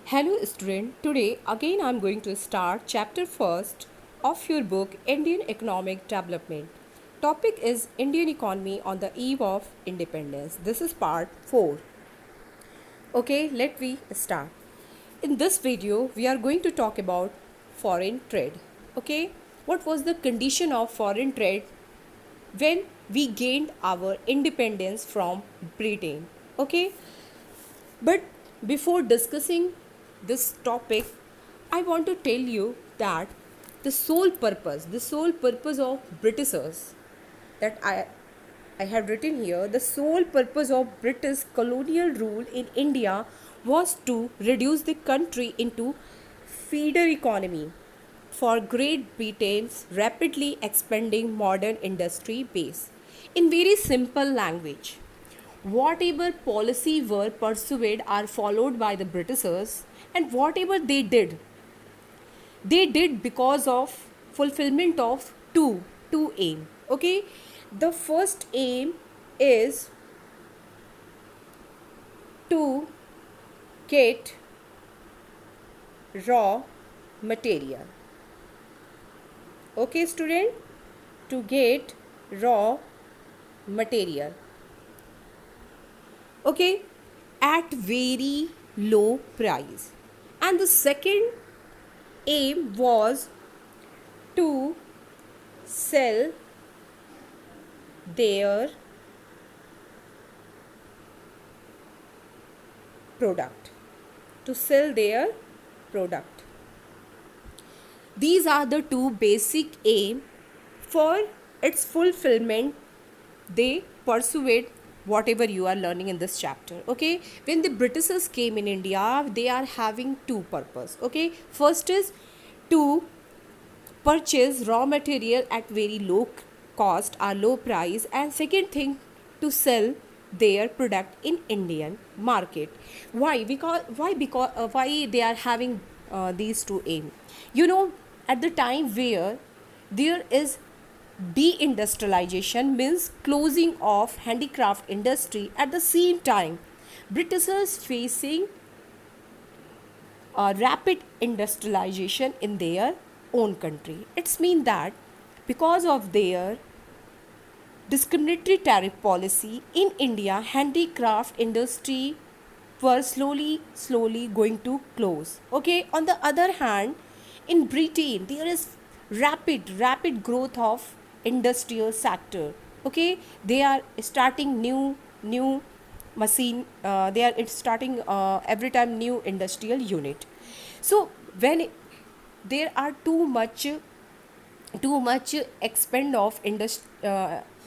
Hello student, today again I am going to start chapter first of your book Indian Economic Development. Topic is Indian economy on the eve of independence. This is part 4. Okay, let me start. In this video we are going to talk about foreign trade. Okay, what was the condition of foreign trade when we gained our independence from Britain? Okay, but before discussing this topic, I want to tell you that the sole purpose of Britishers that I have written here, the sole purpose of British colonial rule in India was to reduce the country into feeder economy for Great Britain's rapidly expanding modern industry base. In very simple language, whatever policy were pursued are followed by the Britishers, and whatever they did because of fulfillment of two aim. Okay, the first aim is to get raw material. Okay student, to get raw material, okay, at very low price. And the second aim was to sell their product, to sell their product. These are the two basic aim. For its fulfillment they pursued whatever you are learning in this chapter. Okay, when the Britishers came in India, they are having two purpose. Okay, first is to purchase raw material at very low cost or low price, and second thing, to sell their product in Indian market. Why they are having these two aim? At the time where there is deindustrialization, means closing of handicraft industry, at the same time Britishers facing rapid industrialization in their own country. It's mean that because of their discriminatory tariff policy in India, handicraft industry were slowly going to close. Okay, on the other hand, in Britain there is rapid growth of industrial sector. Okay, they are starting new machine, they are starting every time new industrial unit. So when there are too much expand of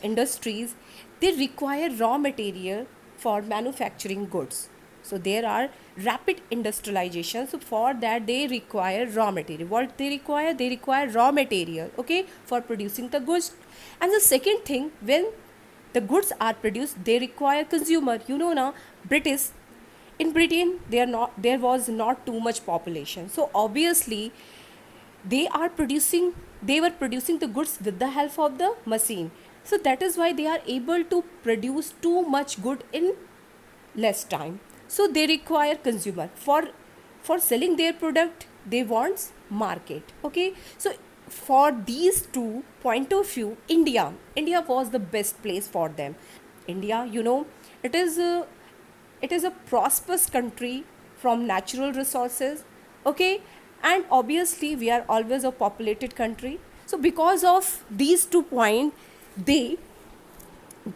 industries, they require raw material for manufacturing goods. So there are rapid industrialization, so for that they require raw material. What they require raw material, okay, for producing the goods. And the second thing, when the goods are produced, they require consumer. Now British, in Britain there was not too much population, so obviously they were producing the goods with the help of the machine. So that is why they are able to produce too much good in less time. So they require consumer for selling their product. They want market. Okay, so for these two point of view, India was the best place for them. India, it is a prosperous country from natural resources. Okay, and obviously we are always a populated country. So because of these 2 points,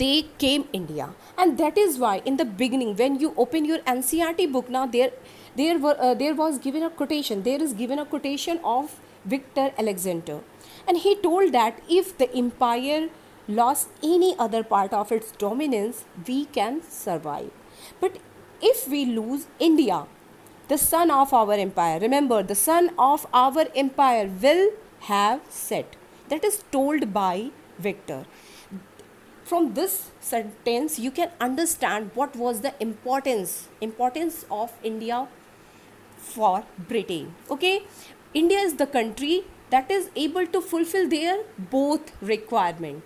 they came India. And that is why in the beginning, when you open your NCERT book, now there was given a quotation, there is given a quotation of Victor Alexander, and he told that if the empire lost any other part of its dominance, we can survive, but if we lose India, the sun of our empire, remember, the sun of our empire will have set. That is told by Victor. From this sentence you can understand what was the importance of India for Britain. Okay, India is the country that is able to fulfill their both requirement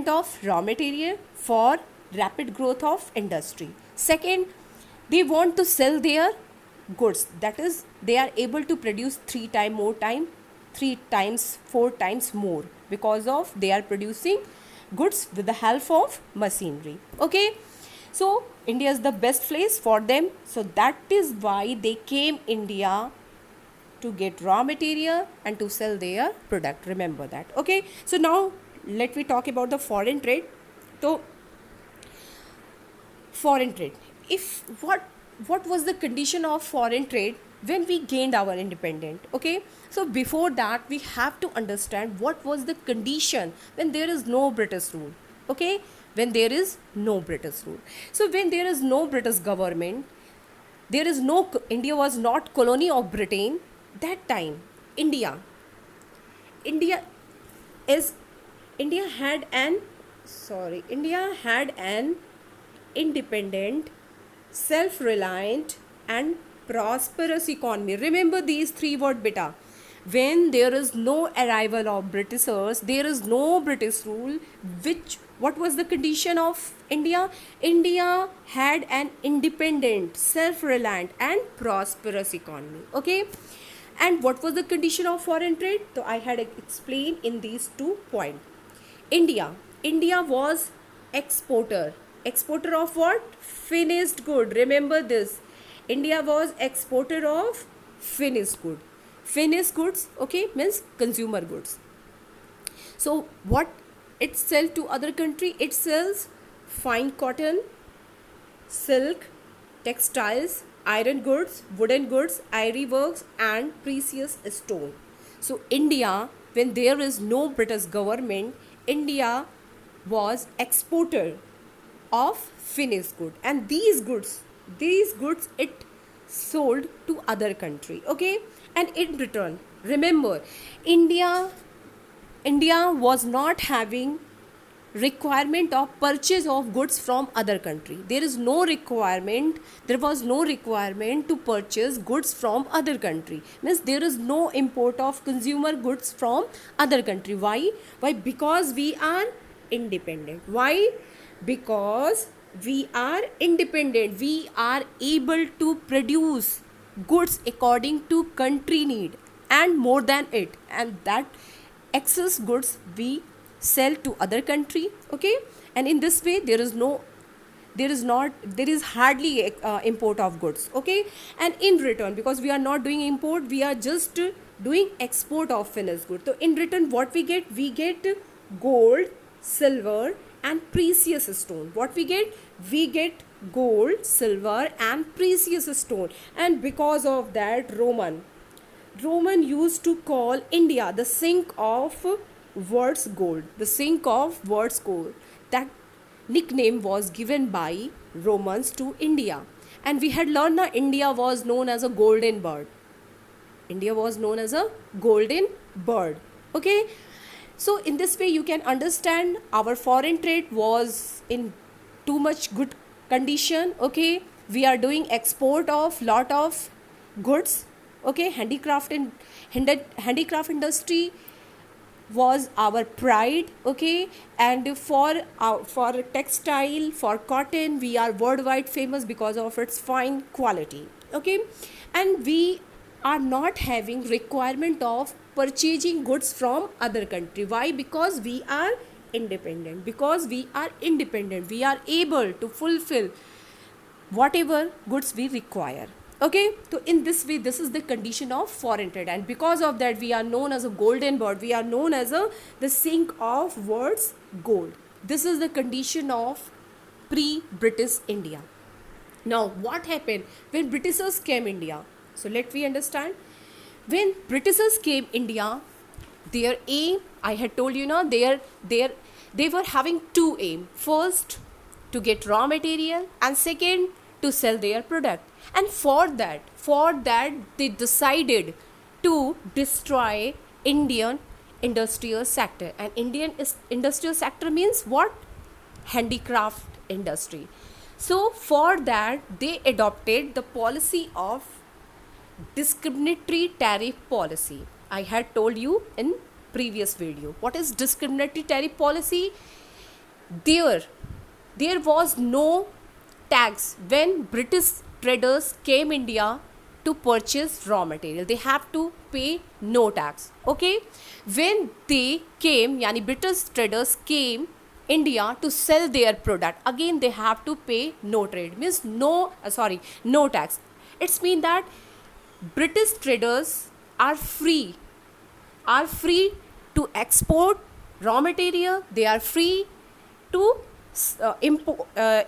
of raw material for rapid growth of industry. Second, they want to sell their goods. That is, they are able to produce three times, four times more, because of they are producing goods with the help of machinery. Okay, so India is the best place for them. So that is why they came India to get raw material and to sell their product. Remember that. Okay, so now let me talk about the foreign trade. So foreign trade, if what was the condition of foreign trade when we gained our independence? Okay, so before that we have to understand what was the condition when there is no British rule. Okay, when there is no British rule, so when there is no British government, there is no India was not colony of Britain. That time India is India had an India had an independent, self-reliant and prosperous economy. Remember these three words, beta. When there is no arrival of Britishers, there is no British rule. What was the condition of India? India had an independent, self-reliant and prosperous economy. Okay, and what was the condition of foreign trade? So I had explained in these 2 points. India was exporter. Exporter of what? Finished good. Remember this. India was exporter of finished good. Finished goods, okay, means consumer goods. So what it sells to other country? It sells fine cotton, silk, textiles, iron goods, wooden goods, ivory works and precious stone. So India, when there is no British government, India was exporter of finished good, and these goods it sold to other country. Okay, and in return, remember, India was not having requirement of purchase of goods from other country. There was no requirement to purchase goods from other country. Means there is no import of consumer goods from other country. Why? Because we are independent. Why? Because we are independent. We are able to produce goods according to country need and more than it, and that excess goods we sell to other country. Okay, and in this way there is hardly import of goods. Okay, and in return, because we are not doing import, we are just doing export of finished goods. So in return what we get? We get gold, silver and precious stone. What we get? We get gold, silver and precious stone. And because of that, Roman used to call India the sink of world's gold. The sink of world's gold. That nickname was given by Romans to India. And we had learned that India was known as a golden bird. India was known as a golden bird. Okay, so in this way you can understand our foreign trade was in too much good condition. Okay, we are doing export of lot of goods. Okay, handicraft industry was our pride. Okay, and for textile, for cotton, we are worldwide famous because of its fine quality. Okay, and we are not having requirement of purchasing goods from other country. Why? Because we are independent. We are able to fulfill whatever goods we require. Okay, so in this way, this is the condition of foreign trade, and because of that we are known as a golden bird. We are known as the sink of world's gold. This is the condition of pre-British India. Now what happened when Britishers came India? So let me understand. When Britishers came India, their aim, I had told you now, they were having two aims. First, to get raw material, and second, to sell their product. And for that they decided to destroy Indian industrial sector. And Indian industrial sector means what? Handicraft industry. So for that they adopted the policy of discriminatory tariff policy. I had told you in previous video. What is discriminatory tariff policy? There was no tax when British traders came India to purchase raw material. They have to pay no tax. Okay, when they came, yani British traders came India to sell their product, again they have to pay no trade, means no tax. It's mean that British traders are free to export raw material. They are free to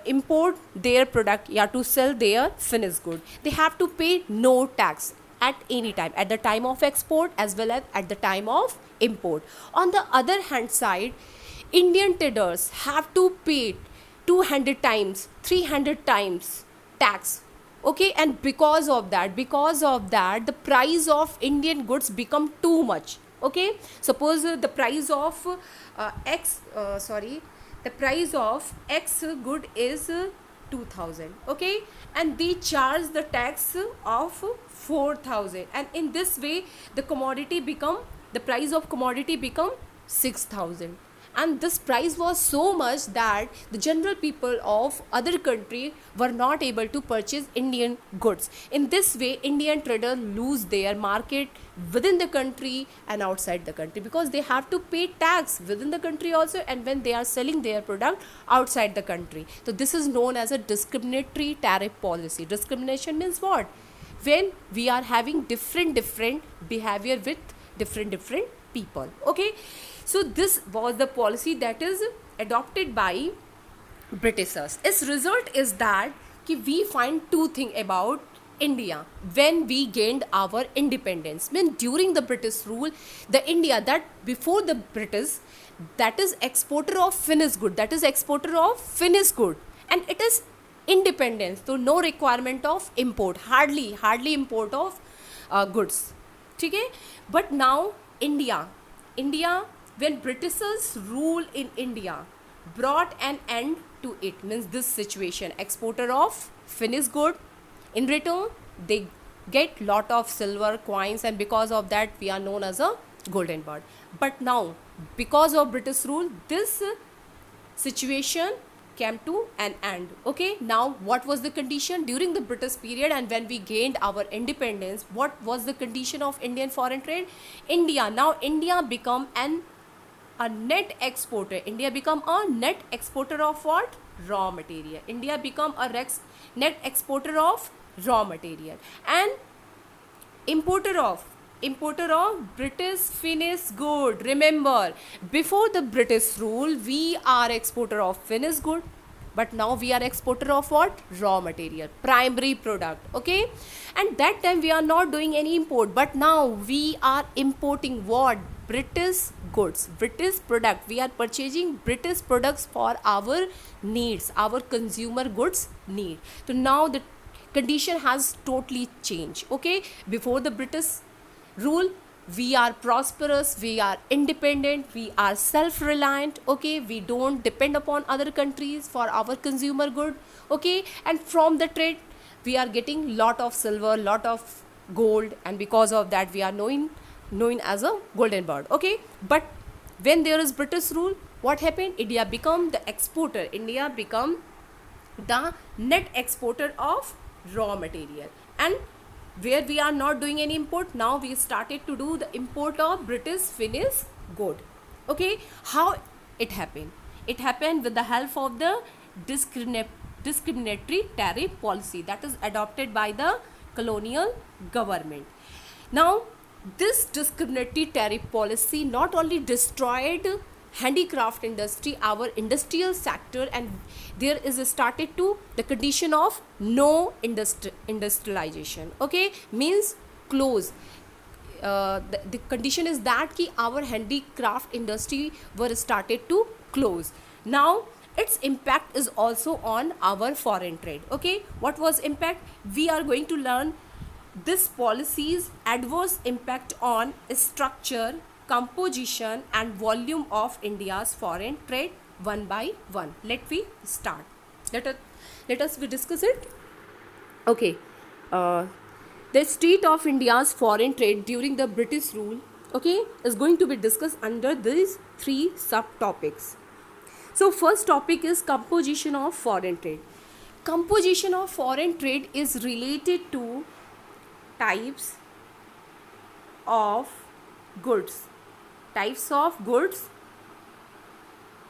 import their product, to sell their finished good. They have to pay no tax at any time, at the time of export as well as at the time of import. On the other hand side, Indian traders have to pay 200 times, 300 times tax. Okay, and because of that the price of Indian goods become too much. Okay, suppose the price of the price of X good is 2000. Okay, and they charge the tax of 4000, and in this way the price of commodity become 6000. And this price was so much that the general people of other country were not able to purchase Indian goods. In this way, Indian traders lose their market within the country and outside the country, because they have to pay tax within the country also, and when they are selling their product outside the country. So this is known as a discriminatory tariff policy. Discrimination means what? When we are having different behavior with different people. Okay, so this was the policy that is adopted by Britishers. Its result is that we find two things about India when we gained our independence. When during the British rule, the India that before the British, that is exporter of finished good, and it is independence, so no requirement of import, hardly import of goods. Okay, but now India, when Britishers rule in India, brought an end to it. Means this situation, exporter of finished good, in return they get lot of silver coins, and because of that we are known as a golden bird. But now, because of British rule, this situation came to an end. Okay, now what was the condition during the British period, and when we gained our independence, what was the condition of Indian foreign trade? India become a net exporter. India become a net exporter of what? Raw material. India become a net exporter of raw material, and importer of British finished good. Remember, before the British rule, we are exporter of finished good, but now we are exporter of what? Raw material, primary product. Okay, and that time we are not doing any import, but now we are importing what? British goods, British product. We are purchasing British products for our needs, our consumer goods need. So now the condition has totally changed. Okay, before the British rule, we are prosperous, we are independent, we are self-reliant. Okay, we don't depend upon other countries for our consumer good. Okay, and from the trade we are getting lot of silver, lot of gold, and because of that we are known as a golden bird. Okay, but when there is British rule, what happened? India become the exporter. India become the net exporter of raw material, and where we are not doing any import, now we started to do the import of British finished good. Okay, how it happened? It happened with the help of the discriminatory tariff policy that is adopted by the colonial government. Now, this discriminatory tariff policy not only destroyed handicraft industry, our industrial sector, and there is started to the condition of no industrialization. Okay, means close. The condition is that ki our handicraft industry were started to close. Now its impact is also on our foreign trade. Okay, what was impact? We are going to learn this policy's adverse impact on structure, composition and volume of India's foreign trade one by one. Let we start. Let us discuss it. Okay, the state of India's foreign trade during the British rule, okay, is going to be discussed under these three subtopics. So first topic is composition of foreign trade. Composition of foreign trade is related to types of goods. Types of goods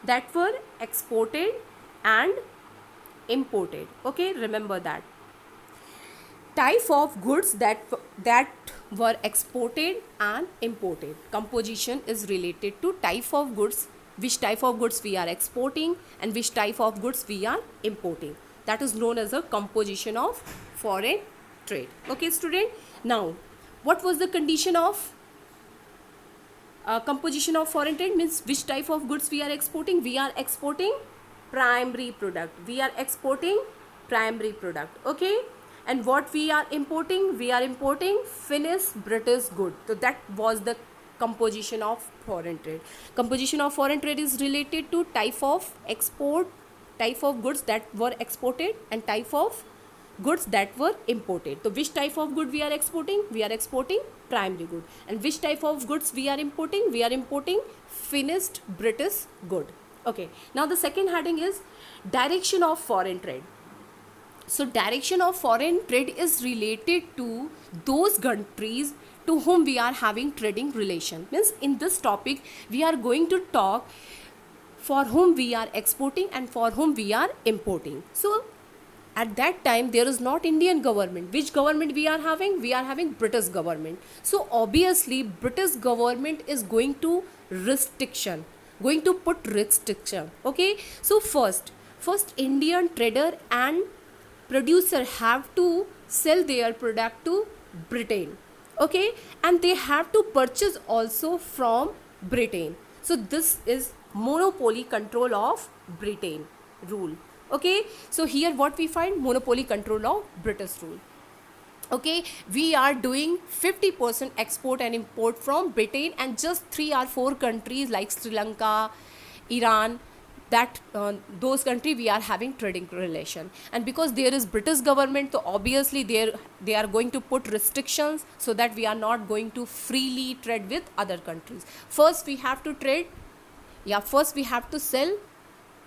that were exported and imported. Okay, remember that. Type of goods that were exported and imported. Composition is related to type of goods, which type of goods we are exporting and which type of goods we are importing. That is known as a composition of foreign trade. Okay, student. Now, what was the condition of composition of foreign trade? Means which type of goods we are exporting? We are exporting primary product. We are exporting primary product. Okay. And what we are importing? We are importing finished British good. So that was the composition of foreign trade. Composition of foreign trade is related to type of export, type of goods that were exported, and type of goods that were imported. So which type of good we are exporting? We are exporting primary good. And which type of goods we are importing? We are importing finished British good. Okay. Now the second heading is direction of foreign trade. So direction of foreign trade is related to those countries to whom we are having trading relation. Means in this topic we are going to talk for whom we are exporting and for whom we are importing. So at that time there is not Indian government. Which government we are having? We are having British government. So obviously British government is going to put restriction. Okay. So first Indian trader and producer have to sell their product to Britain. Okay. And they have to purchase also from Britain. So this is monopoly control of Britain rule. Okay. So here what we find? Monopoly control of British rule. Okay, we are doing 50% export and import from Britain and just 3 or 4 countries like Sri Lanka, Iran, that those countries we are having trading relation. And because there is British government, so obviously they are going to put restrictions so that we are not going to freely trade with other countries. First we have to sell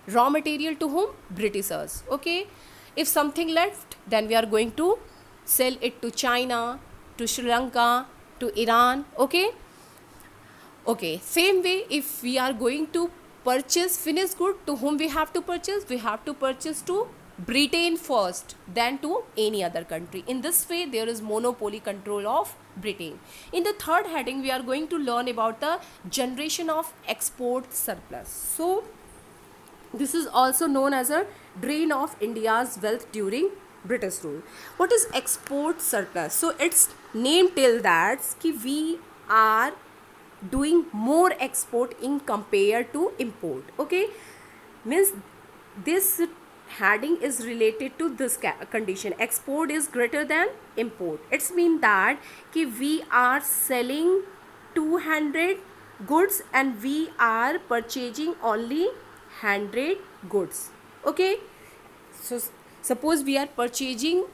raw material to whom? Britishers. Okay, if something left, then we are going to sell it to China, to Sri Lanka, to Iran. Okay. Okay, same way if we are going to purchase finished good, to whom we have to purchase? We have to purchase to Britain first, then to any other country. In this way there is monopoly control of Britain. In the third heading we are going to learn about the generation of export surplus. So this is also known as a drain of India's wealth during British rule. What is export surplus? So its name tells that we are doing more export in compared to import. Okay, means this heading is related to this condition. Export is greater than import. It's mean that we are selling 200 goods and we are purchasing only 100 goods. Okay, so suppose we are purchasing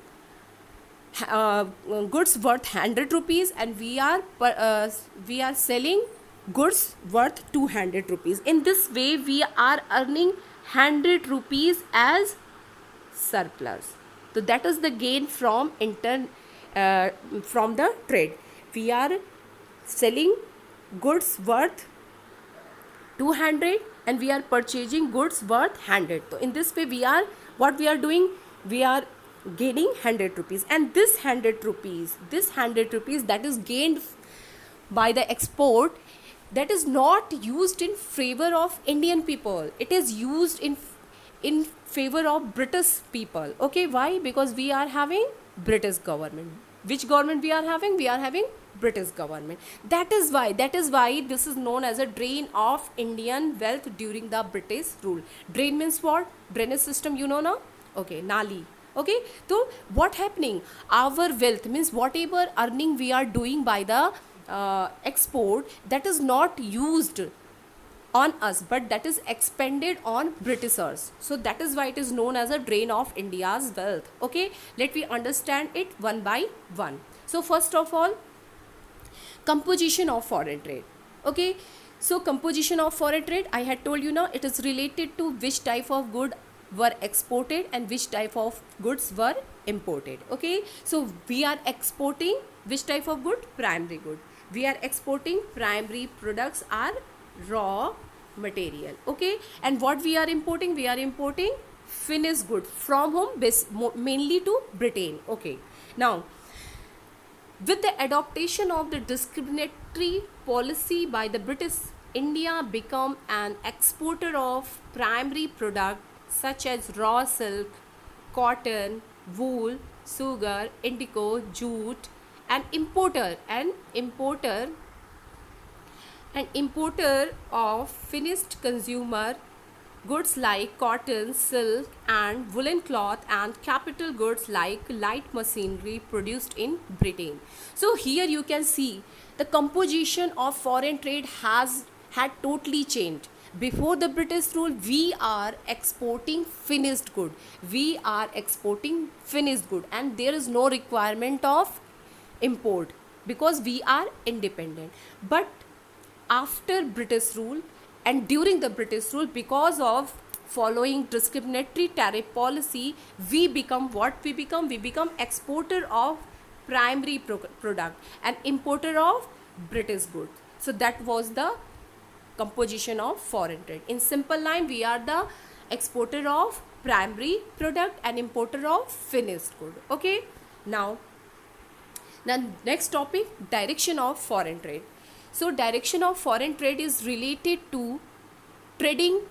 goods worth 100 rupees and we are selling goods worth 200 rupees. In this way we are earning 100 rupees as surplus. So that is the gain from from the trade. We are selling goods worth 200 and we are purchasing goods worth 100. So in this way we are doing? We are gaining 100 rupees, and this 100 rupees that is gained by the export, that is not used in favor of Indian people. It is used in favor of British people. Okay, why? Because we are having British government. Which government we are having? We are having British government. That is why this is known as a drain of Indian wealth during the British rule. Drain means what? Drainage system, you know now? Okay, Nali. Okay, so what happening? Our wealth means whatever earning we are doing by the export, that is not used on us, but that is expended on Britishers. So that is why it is known as a drain of India's wealth. Okay, let me understand it one by one. So first of all, composition of foreign trade. Okay, so composition of foreign trade, I had told you now, it is related to which type of good were exported and which type of goods were imported. Okay, so we are exporting Which type of good? Primary good. We are exporting primary products are raw material. Okay, and what we are importing? We are importing finished good from whom? Mainly to Britain. Okay, now with the adoption of the discriminatory policy by the British, India became an exporter of primary products such as raw silk, cotton, wool, sugar, indigo, jute, and importer of finished consumer goods like cotton, silk, and woolen cloth, and capital goods like light machinery produced in Britain. So here you can see the composition of foreign trade has had totally changed. Before the British rule, we are exporting finished good. We are exporting finished good, and there is no requirement of import because we are independent. But after British rule and during the British rule, because of following discriminatory tariff policy, we become what we become? We become exporter of primary product and importer of British goods. So that was the composition of foreign trade. In simple line, we are the exporter of primary product and importer of finished good. Okay, now next topic, direction of foreign trade. So direction of foreign trade is related to trading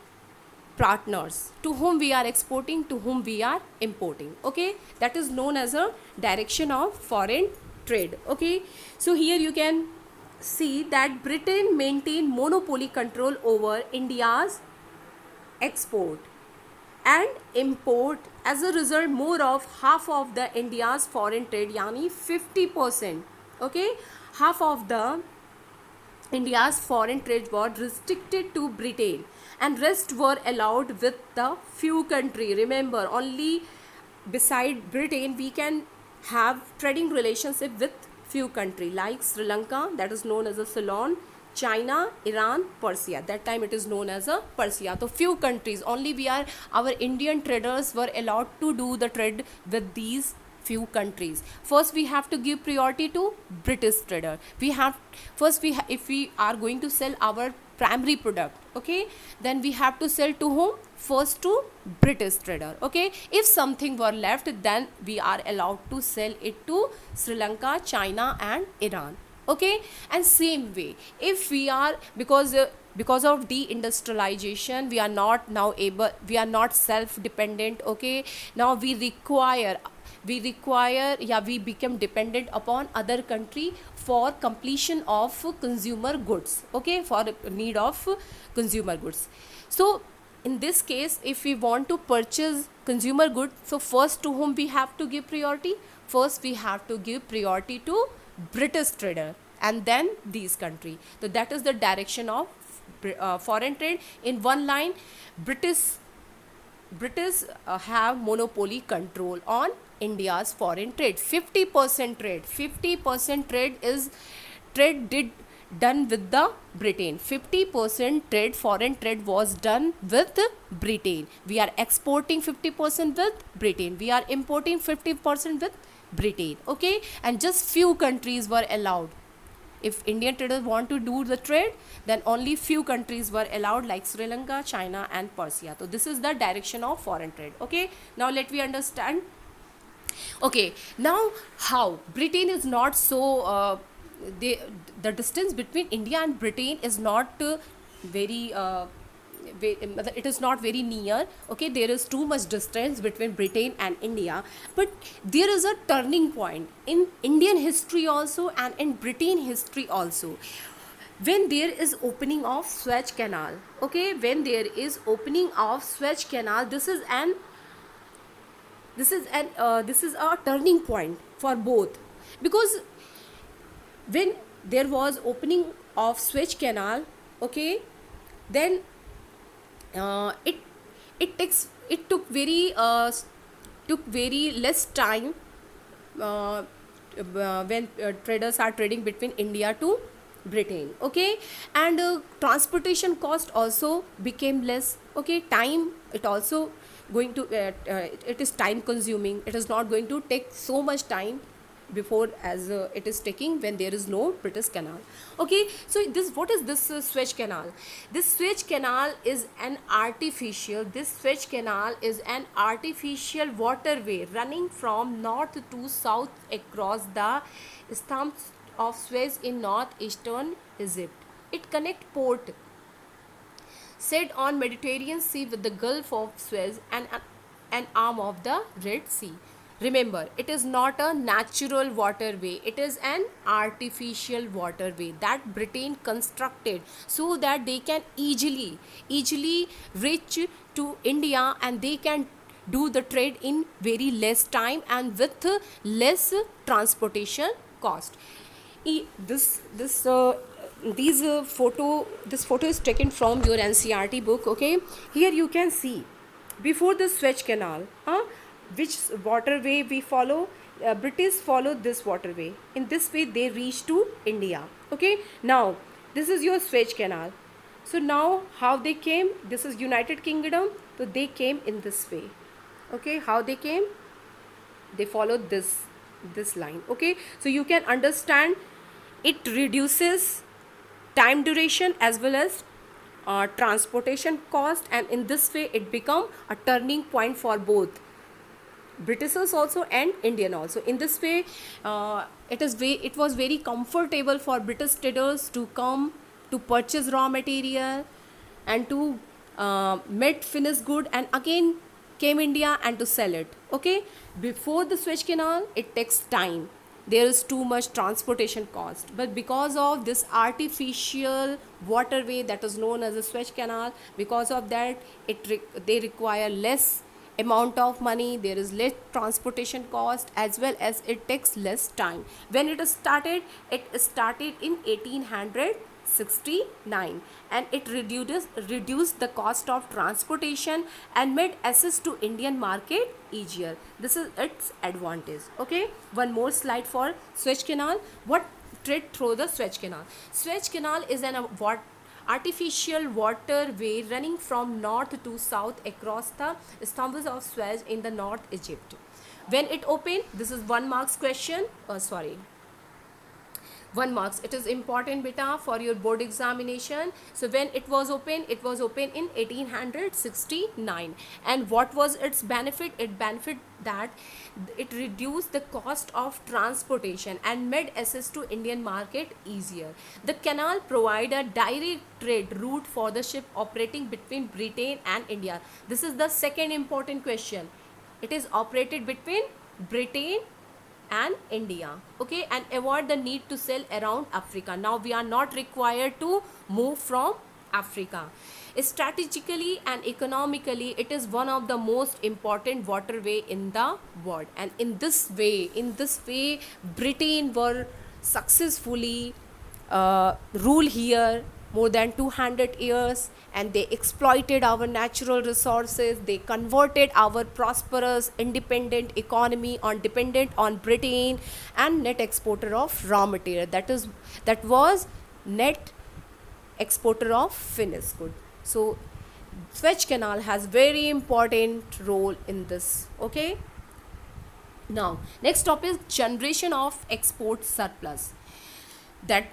partners to whom we are exporting, to whom we are importing. Okay, that is known as a direction of foreign trade. Okay, so here you can see that Britain maintained monopoly control over India's export and import. As a result, more of half of the India's foreign trade, yani 50%, okay, half of the India's foreign trade was restricted to Britain and rest were allowed with the few country. Remember, only beside Britain we can have trading relationship with few country like Sri Lanka, that is known as a Ceylon, China, Iran, Persia. That time it is known as a Persia. So few countries only our Indian traders were allowed to do the trade with these few countries. First we have to give priority to British trader. If we are going to sell our primary product, okay, then we have to sell to whom? First to British trader. Okay, if something were left, then we are allowed to sell it to Sri Lanka, China, and Iran. Okay, and same way, if we are because of deindustrialization, we are not self dependent. Okay, now we become dependent upon other country for completion of consumer goods. Okay, for need of consumer goods. So in this case, if we want to purchase consumer goods, so first to whom we have to give priority? First we have to give priority to British trader and then these country. So that is the direction of foreign trade. In one line, British have monopoly control on India's foreign trade. 50% trade is done with the Britain. 50% trade, foreign trade was done with Britain. We are exporting 50% with Britain. We are importing 50% with Britain. Okay, and just few countries were allowed. If Indian traders want to do the trade, then only few countries were allowed like Sri Lanka, China, and Persia. So this is the direction of foreign trade. Okay, now let me understand. Okay, now how Britain is not so the distance between India and Britain is not very it is not very near. Okay, there is too much distance between Britain and India, but there is a turning point in Indian history also and in Britain history also, when there is opening of Suez Canal. Okay, when there is opening of Suez Canal, this is a turning point for both, because when there was opening of Suez Canal, okay, then it took very less time when traders are trading between India to Britain. Okay, and transportation cost also became less. Okay, time, it is time consuming. It is not going to take so much time before as it is taking when there is no British Canal. Okay, so this, what is this Suez Canal? This Suez Canal is an artificial, this Suez Canal is an artificial waterway running from north to south across the stumps of Suez in northeastern Egypt. It connects port set on Mediterranean Sea with the Gulf of Suez and an arm of the Red Sea. Remember, it is not a natural waterway, it is an artificial waterway that Britain constructed so that they can easily reach to India, and they can do the trade in very less time and with less transportation cost. This these photo this photo is taken from your NCERT book. Okay, here you can see before the Suez Canal, which waterway we follow. British followed this waterway. In this way they reach to India. Okay, now this is your Suez Canal. So now how they came, this is United Kingdom, so they came in this way. Okay, how they came, they followed this line. Okay, so you can understand it reduces time duration as well as transportation cost, and in this way it become a turning point for both Britishers also and Indian also. In this way, it was very comfortable for British traders to come to purchase raw material and to met finished good, and again came India and to sell it. Okay, before the Suez Canal, it takes time. There is too much transportation cost, but because of this artificial waterway that is known as the Suez Canal, because of that, they require less amount of money, there is less transportation cost, as well as it takes less time. When it started in 1869, and it reduced the cost of transportation and made access to Indian market easier. This is its advantage. Okay, one more slide for Suez Canal. What trade through the Suez Canal? Suez Canal is an artificial waterway running from north to south across the Stambas of Suez in the North Egypt. When it opened, this is 1 marks question. Sorry, 1 marks. It is important beta for your board examination. So when it was open in 1869. And what was its benefit? It benefit that it reduced the cost of transportation and made access to Indian market easier. The canal provide a direct trade route for the ship operating between Britain and India. This is the second important question. It is operated between Britain and India. Okay, and avoid the need to sail around Africa. Now we are not required to move from Africa. Strategically and economically, it is one of the most important waterway in the world, and in this way Britain were successfully rule here more than 200 years, and they exploited our natural resources. They converted our prosperous independent economy on dependent on Britain, and net exporter of raw material, that was net exporter of finished good. So Suez Canal has very important role in this. Okay, now next topic, generation of export surplus, that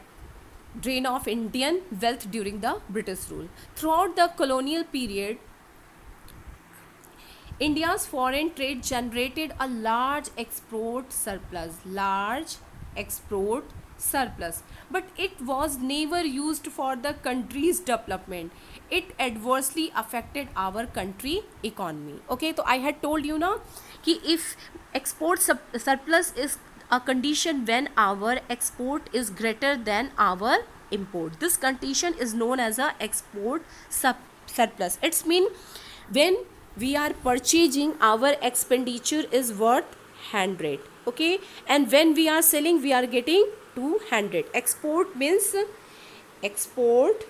drain of Indian wealth during the British rule. Throughout the colonial period, India's foreign trade generated a large export surplus, but it was never used for the country's development. It adversely affected our country economy. Okay, so I had told you now कि if export surplus is a condition when our export is greater than our import. This condition is known as a export surplus. It's mean when we are purchasing, our expenditure is worth 100. Okay, and when we are selling, we are getting 200. Export means export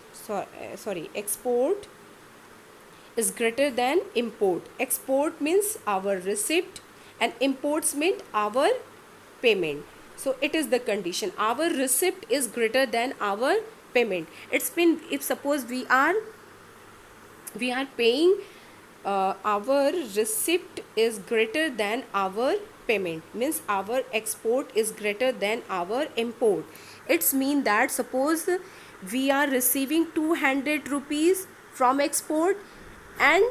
is greater than import. Export means our receipt, and imports mean our payment. So it is the condition, our receipt is greater than our payment. It's been, if suppose we are paying, our receipt is greater than our payment, means our export is greater than our import. It's mean that suppose we are receiving 200 rupees from export and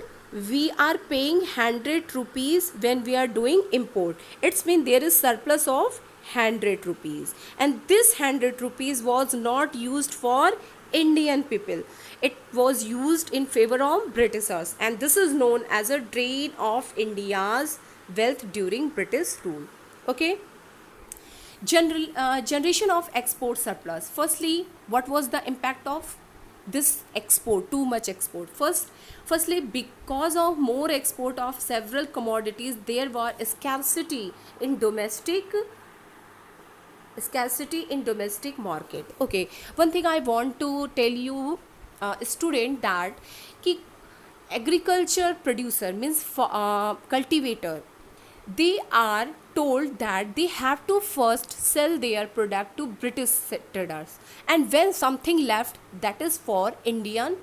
we are paying 100 rupees when we are doing import. It's mean there is surplus of 100 rupees, and this 100 rupees was not used for Indian people. It was used in favor of Britishers, and this is known as a drain of India's wealth during British rule. Okay. Generation of export surplus. Firstly, what was the impact of this export, too much export? Firstly, because of more export of several commodities, there was scarcity in domestic market. Okay, one thing I want to tell you, student, that ki agriculture producer means cultivator, they are told that they have to first sell their product to British traders, and when something left, that is for Indian,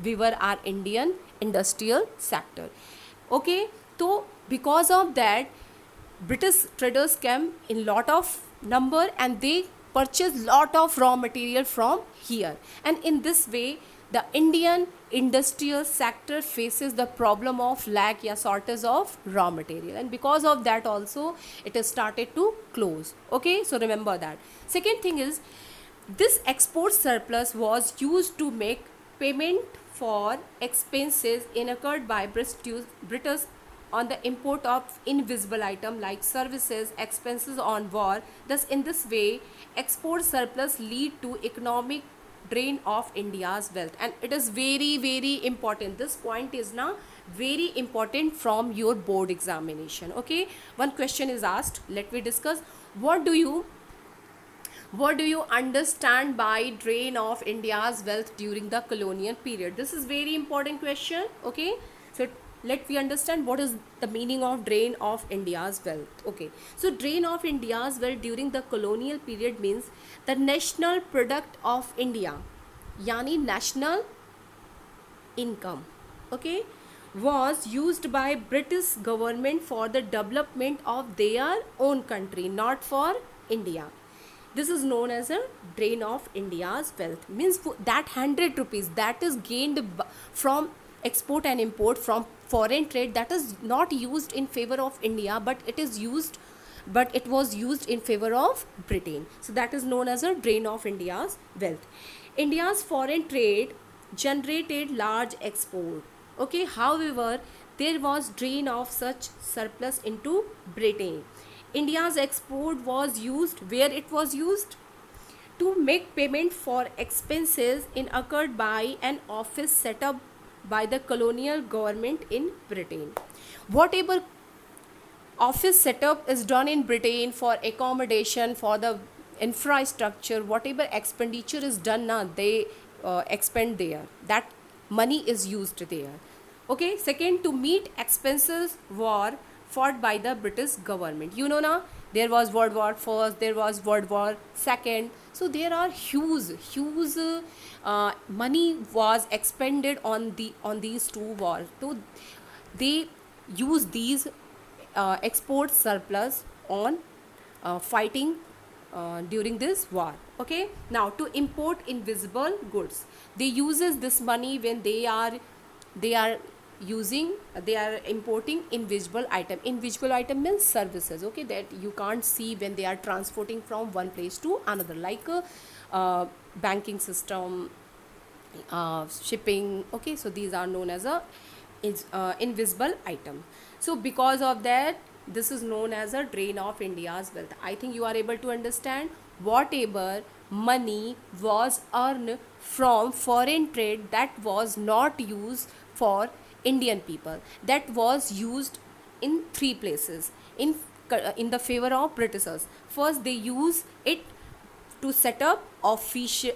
we were our Indian industrial sector. Okay, so because of that, British traders came in lot of number and they purchased lot of raw material from here, and in this way the Indian industrial sector faces the problem of lack या shortage of raw material, and because of that also it has started to close. Okay, so remember that. Second thing is, this export surplus was used to make payment for expenses incurred by British on the import of invisible item like services, expenses on war. Thus, in this way, export surplus lead to economic drain of India's wealth, and it is very very important. This point is now very important from your board examination. Okay, one question is asked. Let me discuss. What do you understand by drain of India's wealth during the colonial period? This is very important question. Okay, so let we understand what is the meaning of drain of India's wealth. Okay, so drain of India's wealth during the colonial period means the national product of India, yani national income, okay, was used by British government for the development of their own country, not for India. This is known as a drain of India's wealth. Means that 100 rupees that is gained from export and import from foreign trade, that is not used in favor of India, but it was used in favor of Britain. So that is known as a drain of India's wealth. India's foreign trade generated large export. Okay, however, there was drain of such surplus into Britain. India's export was used where it was used to make payment for expenses incurred by an office set up by the colonial government in Britain. Whatever office setup is done in Britain for accommodation, for the infrastructure, whatever expenditure is done now, they expend there. That money is used there. Okay, second, to meet expenses war fought by the British government. You know now, there was World War First, there was World War Second. So there are huge money was expended on these two wars. So they use these export surplus on fighting during this war. Okay, now to import invisible goods, they uses this money when they are importing invisible item means services, okay, that you can't see when they are transporting from one place to another, like banking system, shipping. Okay, so these are known as invisible item. So because of that, this is known as a drain of India's wealth. I think you are able to understand. Whatever money was earned from foreign trade that was not used for Indian people, that was used in three places in the favor of Britishers. First, they use it to set up office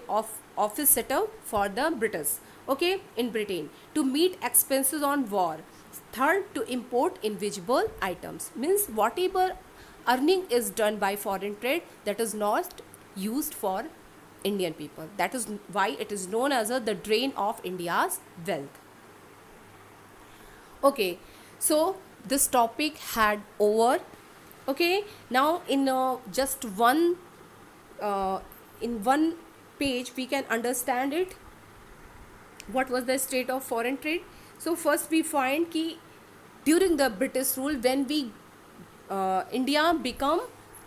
setup for the British, okay, in Britain, to meet expenses on war. Third, to import invisible items, means whatever earning is done by foreign trade that is not used for Indian people. That is why it is known as the drain of India's wealth. Okay, so this topic had over. Okay, now just uh, in one page we can understand it, what was the state of foreign trade. So first we find ki during the British rule, when we India become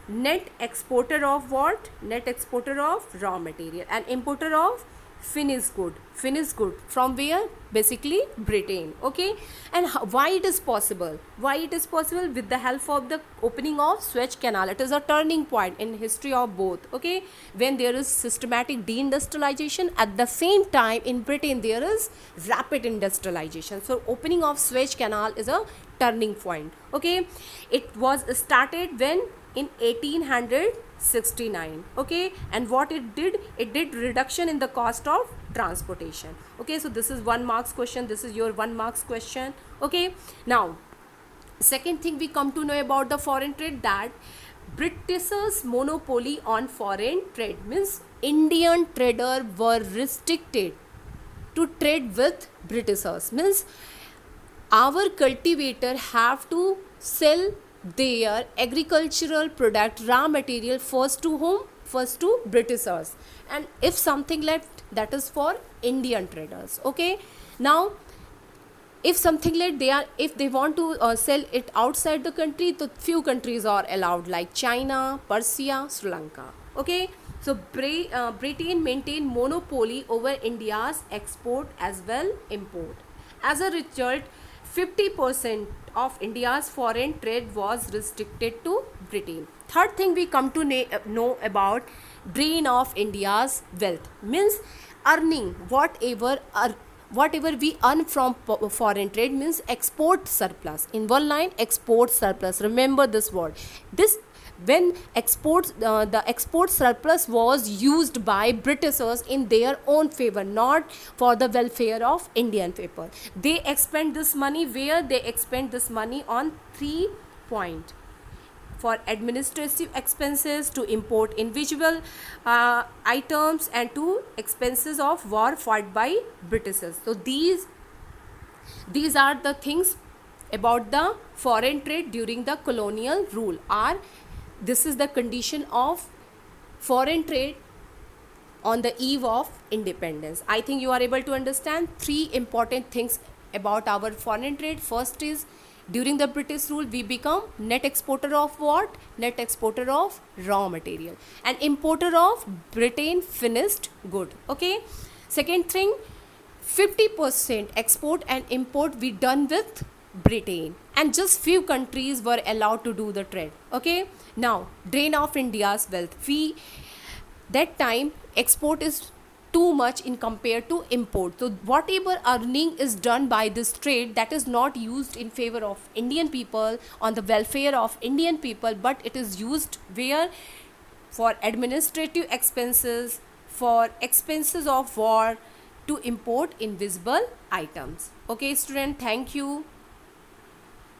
net exporter of what? Net exporter of raw material and importer of finished good. Finished good from where? Basically Britain. Okay, and why it is possible? Why it is possible? With the help of the opening of Suez Canal. It is a turning point in history of both. Okay, when there is systematic deindustrialization, at the same time in Britain there is rapid industrialization. So opening of Suez Canal is a turning point. Okay, it was started when? In 1869. Okay, and what it did? It did reduction in the cost of transportation. Okay, so this is 1 marks question, this is your 1 marks question. Okay, now second thing we come to know about the foreign trade, that Britishers monopoly on foreign trade means Indian trader were restricted to trade with Britishers, means our cultivator have to sell their agricultural product raw material first to whom? First to Britishers, and if something left, that is for Indian traders. Okay, now if something like they are, if they want to sell it outside the country, so few countries are allowed like China, Persia, Sri Lanka. Okay, so Britain maintained monopoly over India's export as well import. As a result, 50% of India's foreign trade was restricted to Britain. Third thing we come to know about drain of India's wealth, means earning whatever we earn from foreign trade, means export surplus. In one line, export surplus, remember this word. This when the export surplus was used by Britishers in their own favor, not for the welfare of Indian people. They expend this money where? They expend this money on 3 point: for administrative expenses, to import individual items, and to expenses of war fought by Britishers. So these are the things about the foreign trade during the colonial rule. This is the condition of foreign trade on the eve of independence. I think you are able to understand 3 important things about our foreign trade. First is, during the British rule, we become net exporter of what? Net exporter of raw material and importer of Britain finished good. Okay. Second thing, 50% export and import we done with Britain, and just few countries were allowed to do the trade. Okay. Now, drain of India's wealth. That time export is too much in compared to import. So whatever earning is done by this trade, that is not used in favor of Indian people, on the welfare of Indian people, but it is used where? For administrative expenses, for expenses of war, to import invisible items. Okay student, thank you.